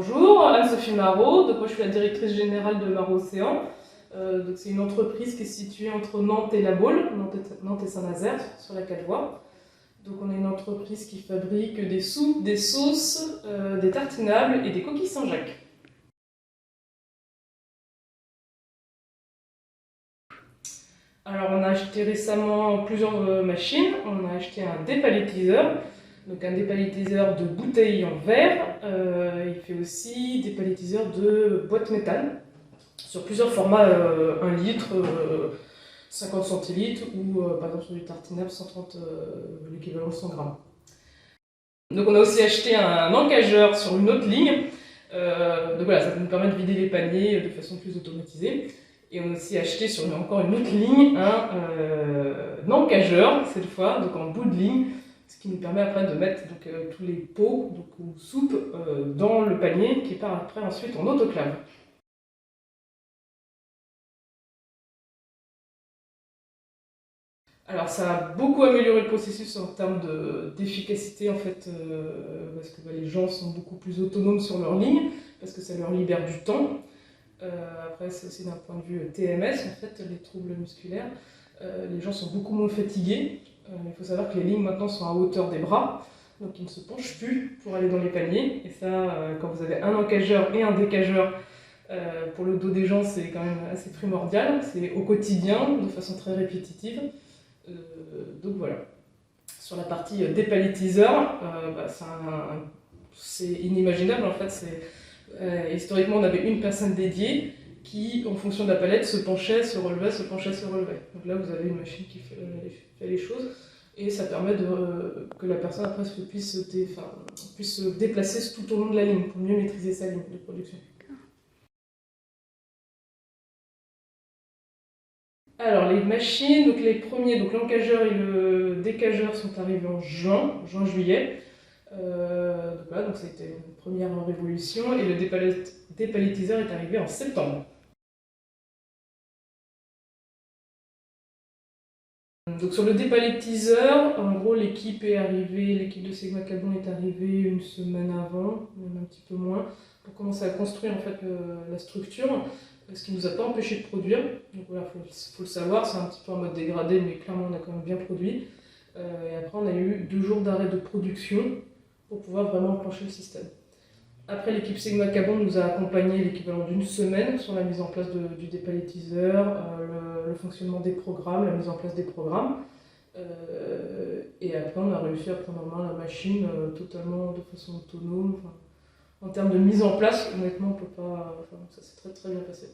Bonjour, Anne-Sophie Marot, donc moi je suis la directrice générale de Marot Océan. C'est une entreprise qui est située entre Nantes et La Baule, Nantes et Saint-Nazaire, sur la 4 voies. Donc on est une entreprise qui fabrique des soupes, des sauces, des tartinables et des coquilles Saint-Jacques. Alors on a acheté récemment plusieurs machines. On a acheté un dépalettiseur, donc un dépalettiseur de bouteilles en verre. Il fait aussi des palettiseurs de boîtes métal sur plusieurs formats, 1 litre, 50 centilitres ou par exemple sur du tartinable 130, l'équivalent de 100 grammes. Donc on a aussi acheté un encageur sur une autre ligne. Donc voilà, ça nous permet de vider les paniers de façon plus automatisée. Et on a aussi acheté sur encore une autre ligne un encageur, cette fois, donc en bout de ligne, ce qui nous permet après de mettre tous les pots ou soupes dans le panier qui part après ensuite en autoclave. Alors ça a beaucoup amélioré le processus en termes d'efficacité en fait, parce que les gens sont beaucoup plus autonomes sur leur ligne, parce que ça leur libère du temps. Après c'est aussi d'un point de vue TMS, en fait, les troubles musculaires. Les gens sont beaucoup moins fatigués. Il faut savoir que les lignes maintenant sont à hauteur des bras, donc ils ne se penchent plus pour aller dans les paniers. Et ça, quand vous avez un encageur et un décageur, pour le dos des gens, c'est quand même assez primordial. C'est au quotidien, de façon très répétitive. Donc voilà. Sur la partie dépalettiseur, c'est inimaginable en fait. Historiquement, on avait une personne dédiée qui, en fonction de la palette, se penchait, se relevait, se penchait, se relevait. Donc là, vous avez une machine qui fait les choses et ça permet que la personne après puisse se déplacer tout au long de la ligne pour mieux maîtriser sa ligne de production. Alors les machines, donc les premiers, donc l'encageur et le décageur sont arrivés en juin-juillet. Donc ça a été une première révolution et le dépalettiseur est arrivé en septembre. Donc sur le dépalettiseur, en gros l'équipe de Sigma Cabon est arrivée une semaine avant, même un petit peu moins, pour commencer à construire en fait la structure, ce qui ne nous a pas empêché de produire. Donc voilà, faut le savoir, c'est un petit peu en mode dégradé, mais clairement on a quand même bien produit. Et après on a eu 2 jours d'arrêt de production pour pouvoir vraiment enclencher le système. Après, l'équipe Sigma Cabon nous a accompagné l'équivalent d'1 semaine sur la mise en place du dépalettiseur, le fonctionnement des programmes, la mise en place des programmes. Et après, on a réussi à prendre en main la machine totalement de façon autonome. En termes de mise en place, honnêtement, on peut pas. Ça s'est très très bien passé.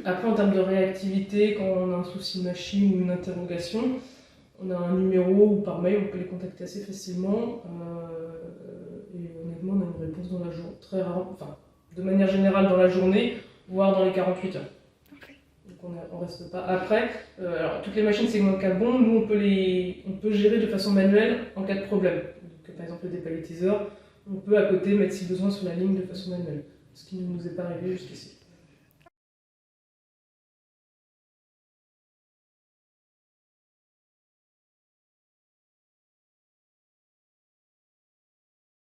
Après, en termes de réactivité, quand on a un souci machine ou une interrogation, on a un numéro ou par mail, on peut les contacter assez facilement. Et honnêtement, on a une réponse dans la journée, très rare, de manière générale dans la journée, voire dans les 48 heures. Donc on reste pas. Après, alors, toutes les machines Sigma Cabon, nous on peut gérer de façon manuelle en cas de problème. Donc, par exemple le dépalettiseur, on peut à côté mettre si besoin sur la ligne de façon manuelle, ce qui ne nous est pas arrivé jusqu'ici.